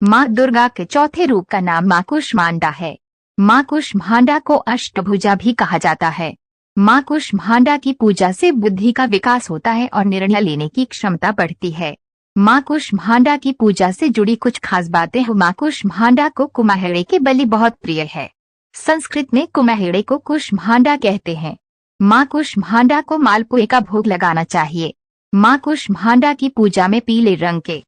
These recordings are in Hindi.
माँ दुर्गा के चौथे रूप का नाम माँ कुष्मांडा है। माँ कुष्मांडा को अष्टभुजा भी कहा जाता है। माँ कुष्मांडा की पूजा से बुद्धि का विकास होता है और निर्णय लेने की क्षमता बढ़ती है। माँ कुष्मांडा की पूजा से जुड़ी कुछ खास बातें हैं। माँ कुष्मांडा को कुम्हाड़े की बलि बहुत प्रिय है। संस्कृत में कुम्हाड़े को कुष्मांडा कहते हैं। माँ कुष्मांडा को मालपुए का भोग लगाना चाहिए। माँ कुष्मांडा की पूजा में पीले रंग के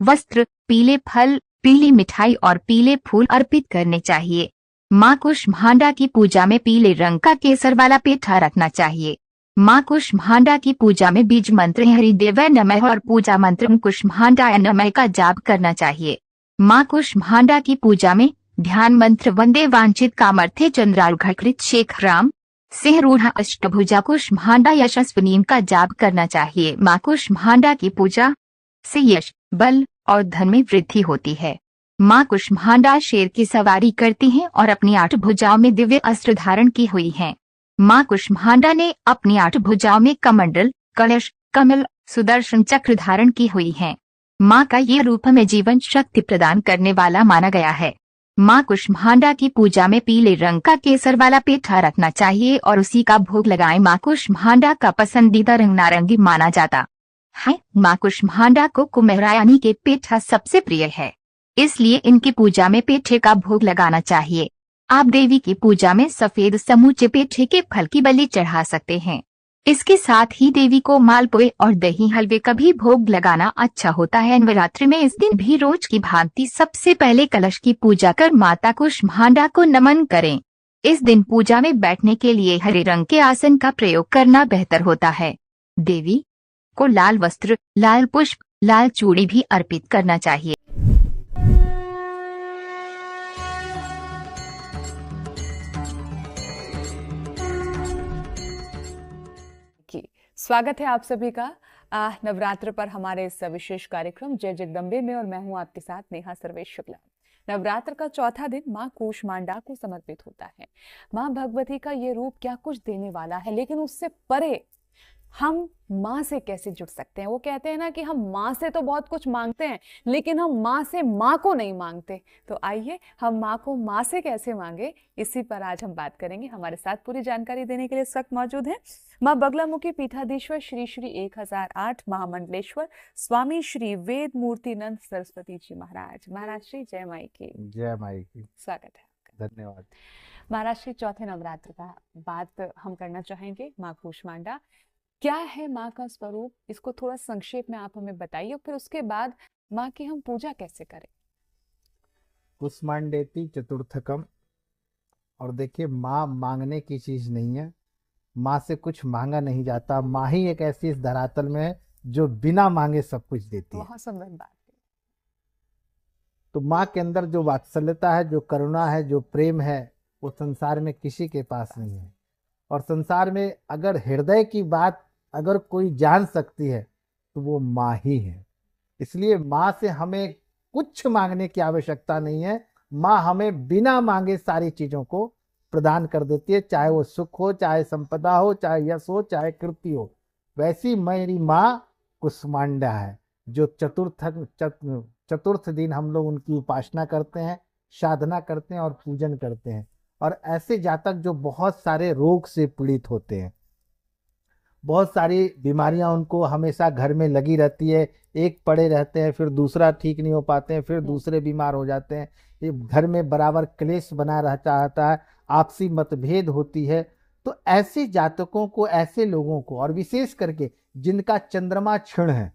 वस्त्र, पीले फल, पीली मिठाई और पीले फूल अर्पित करने चाहिए। माँ कुष्मांडा की पूजा में पीले रंग का केसर वाला पेठा रखना चाहिए। माँ कुष्मांडा की पूजा में बीज मंत्र हरिदेवाय नमः और पूजा मंत्र कुष्मांडाय नमः का जाप करना चाहिए। माँ कुष्मांडा की पूजा में ध्यान मंत्र वंदे वांछित कामर्थे चंद्रार्घकृत शेखराम सिंहरूढ़ अष्टभुजा कुष्मांडा यशस्विनी का जाप करना चाहिए। माँ कुष्मांडा की पूजा से यश, बल और धन में वृद्धि होती है। माँ कुष्मांडा शेर की सवारी करती हैं और अपनी 8 भुजाओं में दिव्य अस्त्र धारण की हुई हैं। माँ कुष्मांडा ने अपनी 8 भुजाओं में कमंडल, कलश, कमल, सुदर्शन चक्र धारण की हुई हैं। माँ का ये रूप में जीवन शक्ति प्रदान करने वाला माना गया है। माँ कुष्मांडा की पूजा में पीले रंग का केसर वाला पेठा रखना चाहिए और उसी का भोग लगाएं। माँ कुष्मांडा का पसंदीदा रंग नारंगी माना जाता है। माँ कुष्मांडा को कुम्हारायनी के पेठा सबसे प्रिय है, इसलिए इनकी पूजा में पेठे का भोग लगाना चाहिए। आप देवी की पूजा में सफेद समूचे पेठे के फल की बलि चढ़ा सकते हैं। इसके साथ ही देवी को मालपुए और दही हलवे का भी भोग लगाना अच्छा होता है। नवरात्रि में इस दिन भी रोज की भांति सबसे पहले कलश की पूजा कर माता कुष्मांडा को नमन करें। इस दिन पूजा में बैठने के लिए हरे रंग के आसन का प्रयोग करना बेहतर होता है। देवी को लाल वस्त्र, लाल पुष्प, लाल चूड़ी भी अर्पित करना चाहिए। स्वागत है आप सभी का नवरात्र पर हमारे इस विशेष कार्यक्रम जय जगदम्बे में, और मैं हूं आपके साथ नेहा सर्वेश शुक्ला। नवरात्र का चौथा दिन माँ कुष्मांडा को समर्पित होता है। माँ भगवती का ये रूप क्या कुछ देने वाला है, लेकिन उससे परे हम माँ से कैसे जुड़ सकते हैं। वो कहते हैं ना कि हम माँ से तो बहुत कुछ मांगते हैं, लेकिन हम माँ से माँ को नहीं मांगते। तो आइए हम माँ को माँ से कैसे मांगे, इसी पर आज हम बात करेंगे। हमारे साथ पूरी जानकारी देने के लिए इस वक्त मौजूद है माँ बगलामुखी पीठाधीश्वर श्री श्री 1008 महामंडलेश्वर स्वामी श्री वेद मूर्तिनंद सरस्वती जी महाराज। महाराज श्री जय माई की। जय माई की। स्वागत है आपका। धन्यवाद। महाराज श्री, चौथे नवरात्र का बात हम करना चाहेंगे। माँ कुष्मांडा क्या है, माँ का स्वरूप, इसको थोड़ा संक्षेप में आप हमें बताइए, और फिर उसके बाद माँ की हम पूजा कैसे करें। कुष्मांडेति चतुर्थकम। और देखिए, माँ मांगने की चीज नहीं है, माँ से कुछ मांगा नहीं जाता। माँ ही एक ऐसी इस धरातल में है जो बिना मांगे सब कुछ देती है। बहुत सुंदर बात है। तो माँ के अंदर जो वात्सल्यता है, जो करुणा है, जो प्रेम है, वो संसार में किसी के पास नहीं है। और संसार में अगर हृदय की बात अगर कोई जान सकती है तो वो माँ ही है। इसलिए माँ से हमें कुछ मांगने की आवश्यकता नहीं है। माँ हमें बिना मांगे सारी चीजों को प्रदान कर देती है, चाहे वो सुख हो, चाहे संपदा हो, चाहे यश हो, चाहे कीर्ति हो। वैसी मेरी माँ कुष्मांडा है, जो चतुर्थ दिन हम लोग उनकी उपासना करते हैं, साधना करते हैं और पूजन करते हैं। और ऐसे जातक जो बहुत सारे रोग से पीड़ित होते हैं, बहुत सारी बीमारियां उनको हमेशा घर में लगी रहती है, एक पड़े रहते हैं, फिर दूसरा ठीक नहीं हो पाते हैं, फिर दूसरे बीमार हो जाते हैं, ये घर में बराबर क्लेश बना रहता है, आपसी मतभेद होती है। तो ऐसे जातकों को, ऐसे लोगों को, और विशेष करके जिनका चंद्रमा क्षीण है,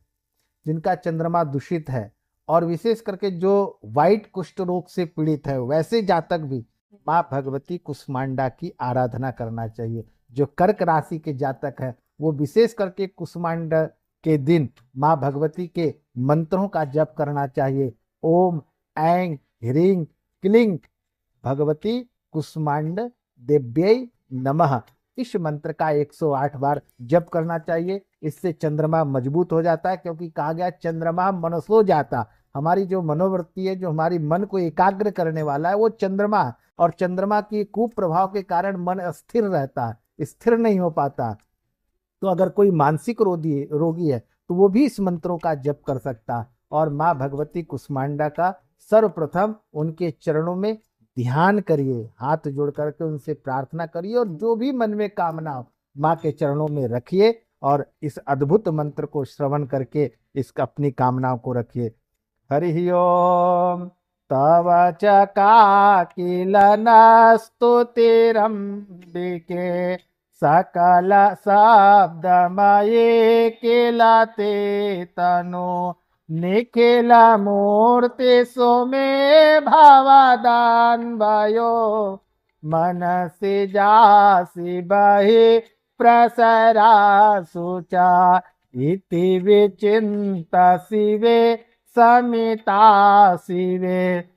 जिनका चंद्रमा दूषित है, और विशेष करके जो वाइट कुष्ठ रोग से पीड़ित है, वैसे जातक भी माँ भगवती कुष्मांडा की आराधना करना चाहिए। जो कर्क राशि के जातक है वो विशेष करके कुष्मांडा के दिन माँ भगवती के मंत्रों का जप करना चाहिए। ओम ऐं ह्रीं क्लीं भगवती कुष्मांड देव्यै नमः, इस मंत्र का 108 बार जप करना चाहिए। इससे चंद्रमा मजबूत हो जाता है, क्योंकि कहा गया चंद्रमा मनसो जाता। हमारी जो मनोवृत्ति है, जो हमारी मन को एकाग्र करने वाला है, वो चंद्रमा है। और चंद्रमा की कुप्रभाव के कारण मन अस्थिर रहता है, स्थिर नहीं हो पाता। तो अगर कोई मानसिक रोगी है तो वो भी इस मंत्रों का जप कर सकता है। और माँ भगवती कुष्मांडा का सर्वप्रथम उनके चरणों में ध्यान करिए, हाथ जोड़ करके उनसे प्रार्थना करिए और जो भी मन में कामना हो माँ के चरणों में रखिए और इस अद्भुत मंत्र को श्रवण करके इसका अपनी कामनाओं को रखिए। हरि ओम तव चकाकिलनस्तुतिरम्बिके सकल शब्दमये किलते तनु निखिल मूर्ति सुमे भवदान भयो मनसि जासि बहि प्रसरा सुचा इति विचिन्त शिवे समिता शिवे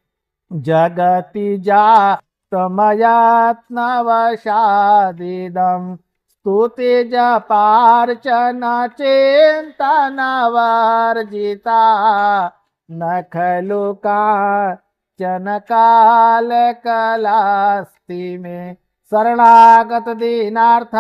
जगति जातमयात्मवशादिदं स्तुति जपार्चना चिन्तनवर्जिता न खलु काचन कालकलास्ति मे शरणागत दीनार्थ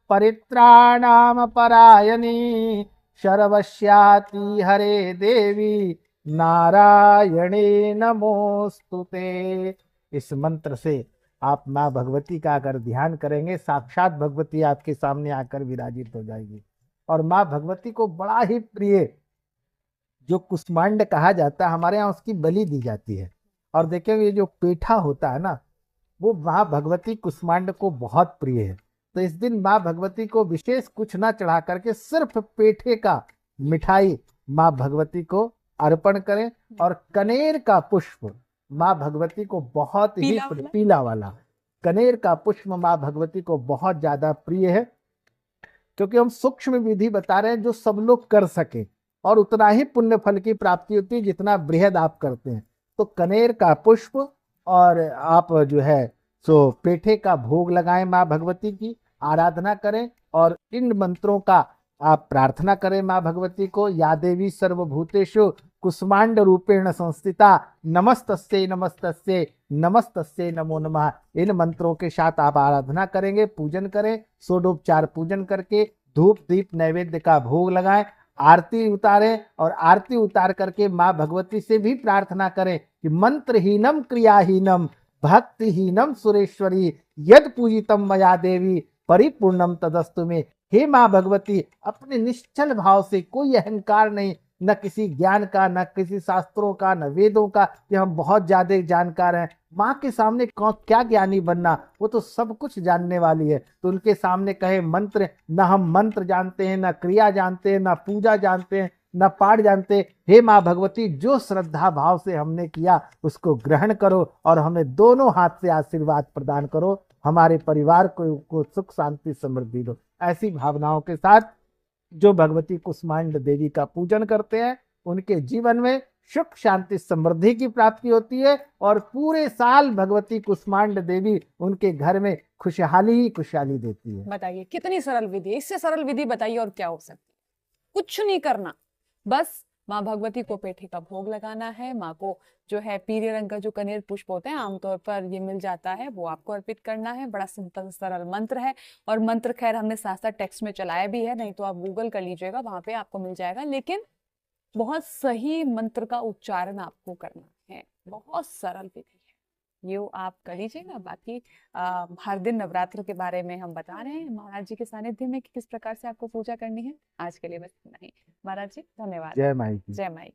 परित्राणाम परायणी सर्वस्याति हरे देवी नारायणे नमोस्तुते। इस मंत्र से आप माँ भगवती का अगर ध्यान करेंगे साक्षात भगवती आपके सामने आकर विराजित हो जाएगी। और माँ भगवती को बड़ा ही प्रिय जो कुष्मांड कहा जाता है, हमारे यहाँ उसकी बलि दी जाती है। और देखेंगे ये जो पेठा होता है ना, वो माँ भगवती कुष्मांड को बहुत प्रिय है। तो इस दिन माँ भगवती को विशेष कुछ ना चढ़ा करके सिर्फ पेठे का मिठाई माँ भगवती को अर्पण करें। और कनेर का पुष्प माँ भगवती को बहुत ही पीला वाला कनेर का पुष्प माँ भगवती को बहुत ज्यादा प्रिय है, क्योंकि हम सूक्ष्म विधि बता रहे हैं जो सब लोग कर सके और उतना ही पुण्य फल की प्राप्ति होती है जितना बृहद आप करते हैं। तो कनेर का पुष्प और आप जो है सो पेठे का भोग लगाएं, माँ भगवती की आराधना करें और इन मंत्रों का आप प्रार्थना करें माँ भगवती को। या देवी सर्वभूतेषु कुष्मांड रूपेण संस्थिता नमस्तस्यै नमस्तस्यै नमस्तस्यै नमो नमः। इन मंत्रों के साथ आप आराधना करेंगे, पूजन करें, षोडोपचार पूजन करके धूप दीप नैवेद्य का भोग लगाएं, आरती उतारें और आरती उतार करके माँ भगवती से भी प्रार्थना करें कि मंत्रहीनम क्रियाहीनम भक्तिहीनम सुरेश्वरी यद पूजितम मया देवी परिपूर्णम तदस्तु में। हे माँ भगवती, अपने निश्चल भाव से, कोई अहंकार नहीं, न किसी ज्ञान का, न किसी शास्त्रों का, न वेदों का कि हम बहुत ज्यादा जानकार हैं। माँ के सामने क्या ज्ञानी बनना, वो तो सब कुछ जानने वाली है। तो उनके सामने कहे मंत्र, न हम मंत्र जानते हैं, न क्रिया जानते हैं, न पूजा जानते हैं, न पाठ जानते। हे माँ भगवती, जो श्रद्धा भाव से हमने किया उसको ग्रहण करो और हमें दोनों हाथ से आशीर्वाद प्रदान करो, हमारे परिवार को सुख शांति समृद्धि दो। ऐसी भावनाओं के साथ जो भगवती कुष्मांड देवी का पूजन करते हैं उनके जीवन में सुख शांति समृद्धि की प्राप्ति होती है और पूरे साल भगवती कुष्मांड देवी उनके घर में खुशहाली ही खुशहाली देती है। बताइए कितनी सरल विधि है, इससे सरल विधि बताइए और क्या हो सकती है। कुछ नहीं करना, बस माँ भगवती को पेठे का भोग लगाना है। माँ को जो है पीले रंग का जो कनेर पुष्प होते हैं, आमतौर पर ये मिल जाता है, वो आपको अर्पित करना है। बड़ा सिंपल सरल मंत्र है और मंत्र खैर हमने साथ साथ टेक्स्ट में चलाया भी है, नहीं तो आप गूगल कर लीजिएगा, वहां पे आपको मिल जाएगा। लेकिन बहुत सही मंत्र का उच्चारण आपको करना है, बहुत सरल विधि है, ये आप कर लीजिएगा। बाकी हर दिन नवरात्र के बारे में हम बता रहे हैं, महाराज जी के सानिध्य में किस प्रकार से आपको पूजा करनी है। आज के लिए बस इतना ही। महाराज जी धन्यवाद। जय माई की। जय माई।